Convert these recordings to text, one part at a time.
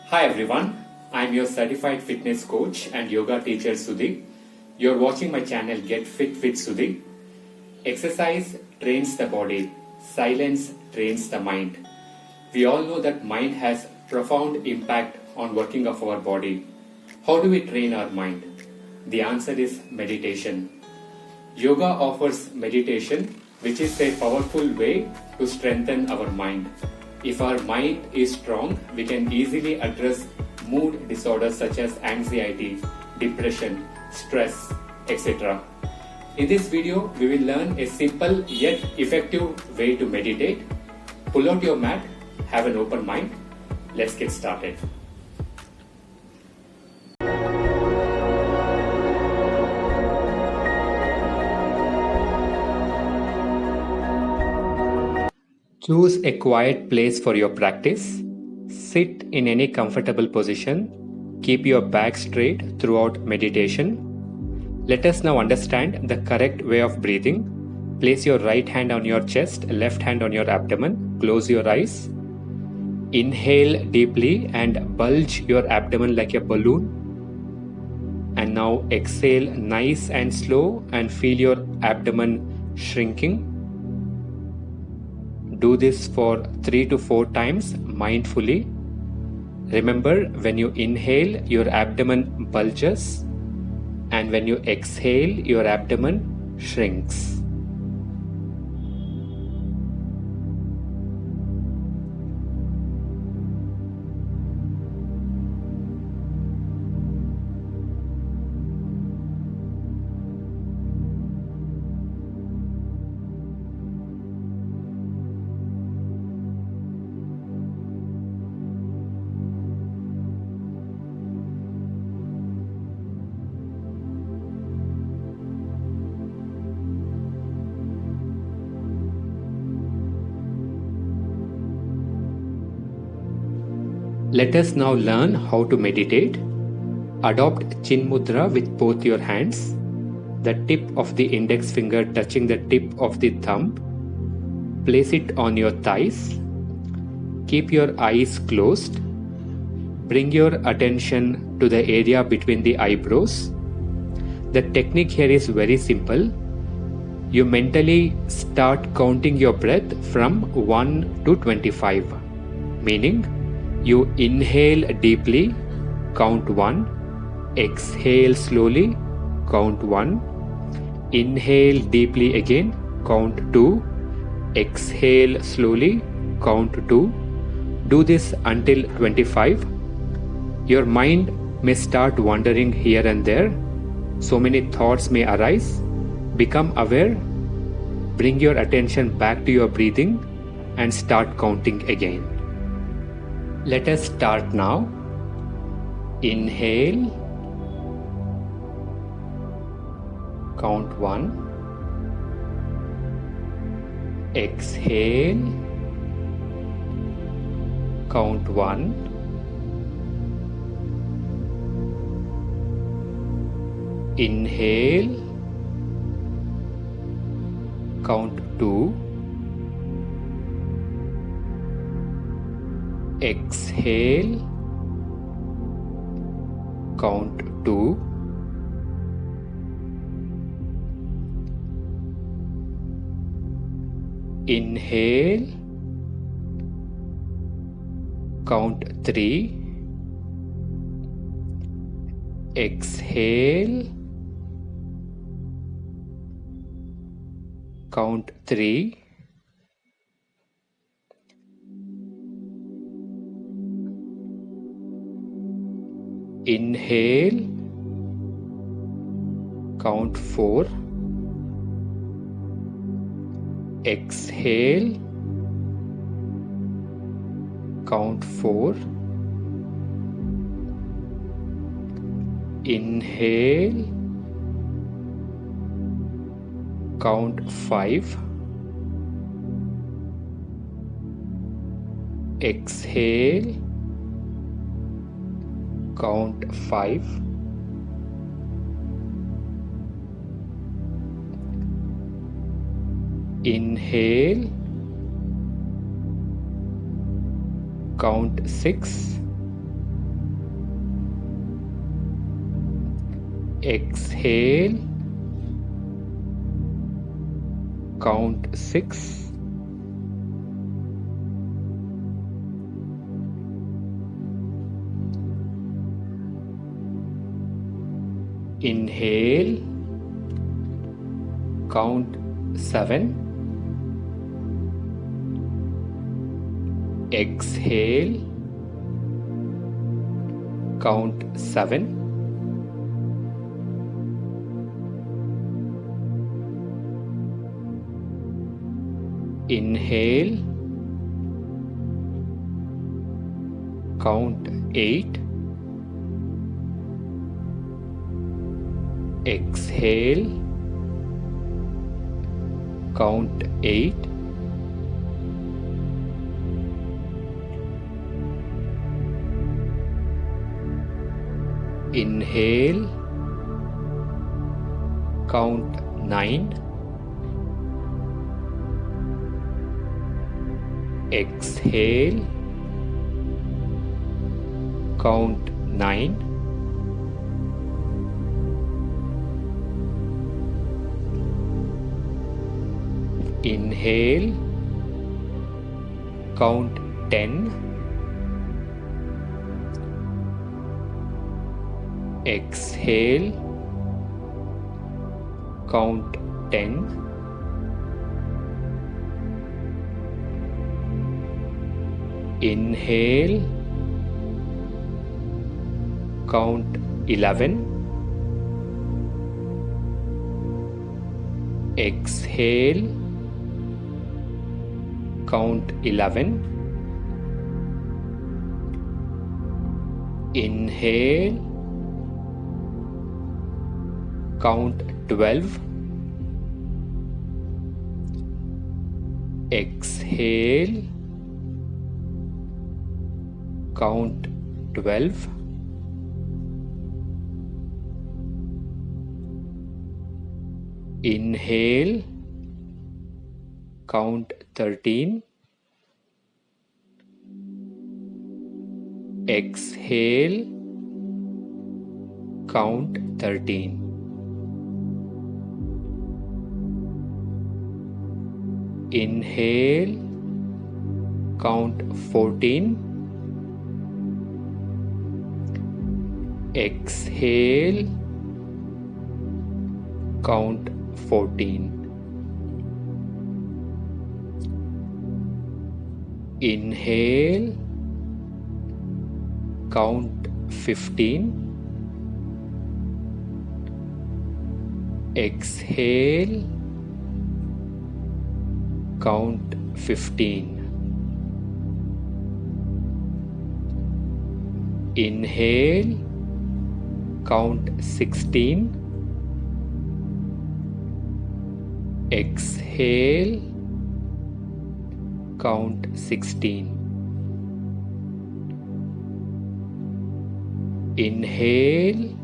Hi everyone, I'm your certified fitness coach and yoga teacher Sudhi. You're watching my channel Get Fit with Sudhi. Exercise trains the body, silence trains the mind. We all know that mind has profound impact on working of our body. How do we train our mind? The answer is meditation. Yoga offers meditation, which is a powerful way to strengthen our mind. If our mind is strong, we can easily address mood disorders such as anxiety, depression, stress, etc. In this video, we will learn a simple yet effective way to meditate. Pull out your mat, have an open mind. Let's get started. Choose a quiet place for your practice. Sit in any comfortable position. Keep your back straight throughout meditation. Let us now understand the correct way of breathing. Place your right hand on your chest, left hand on your abdomen. Close your eyes. Inhale deeply and bulge your abdomen like a balloon. And now exhale nice and slow and feel your abdomen shrinking. Do this for 3 to 4 times mindfully. Remember, when you inhale, your abdomen bulges, and when you exhale, your abdomen shrinks. Let us now learn how to meditate. Adopt Chin Mudra with both your hands, the tip of the index finger touching the tip of the thumb. Place it on your thighs. Keep your eyes closed. Bring your attention to the area between the eyebrows. The technique here is very simple. You mentally start counting your breath from 1 to 25, meaning you inhale deeply, count 1, exhale slowly, count 1, inhale deeply again, count 2, exhale slowly, count 2. Do this until 25. Your mind may start wandering here and there. So many thoughts may arise. Become aware. Bring your attention back to your breathing and start counting again. Let us start now. Inhale. Count 1. Exhale. Count 1. Inhale. Count 2. Exhale, count 2, inhale, count 3, exhale, count 3, inhale, count 4, exhale, count 4, inhale, count 5, exhale, count 5, inhale, count 6, Exhale, count 6. Inhale, count 7. Exhale, count 7. Inhale, count 8. Exhale, count 8. Inhale, count 9. Exhale, count 9. Inhale, count 10. Exhale, count 10. Inhale, count 11. Exhale, count 11. Inhale, count 12. Exhale, count 12. Inhale, count 13. Exhale, count 13. Inhale, count 14. Exhale, count 14. Inhale, count 15. Exhale, count 15. Inhale, count 16. Exhale, count 16. Inhale,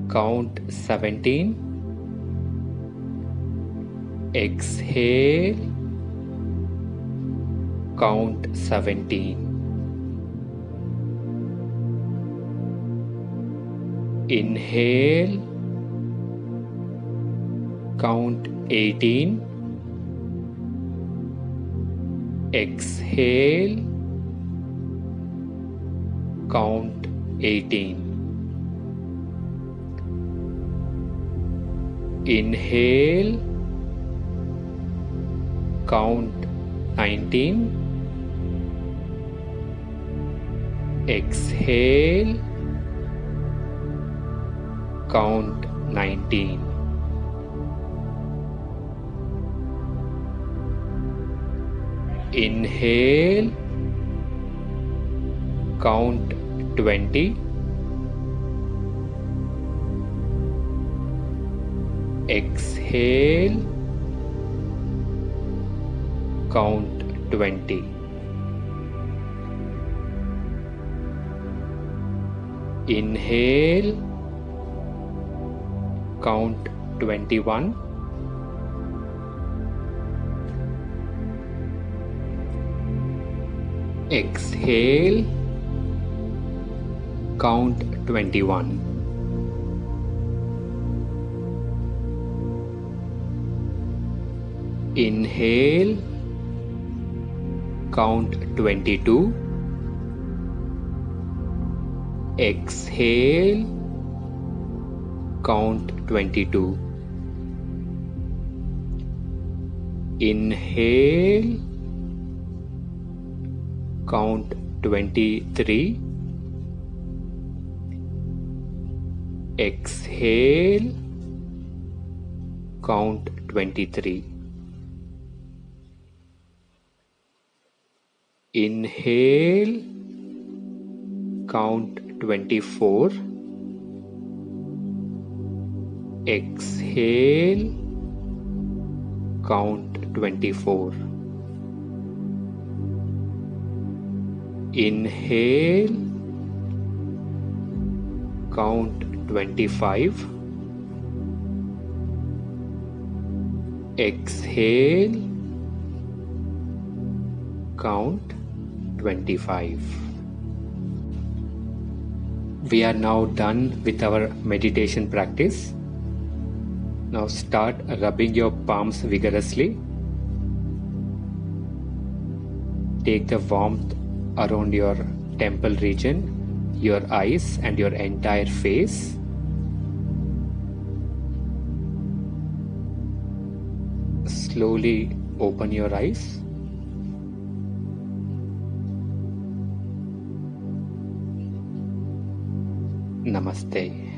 count 17. Exhale, count 17. Inhale, count 18. Exhale, count 18. Inhale, count 19. Exhale, count 19. Inhale, count 20. Exhale, count 20. Inhale, count 21. Exhale, count 21. Inhale, count 22. Exhale, count 22. Inhale, count 23. Exhale, count 23. Inhale, count 24. Exhale, count 24. Inhale, count 25. Exhale, count 25. We are now done with our meditation practice. Now start rubbing your palms vigorously. Take the warmth around your temple region, your eyes and your entire face. Slowly open your eyes. Namaste.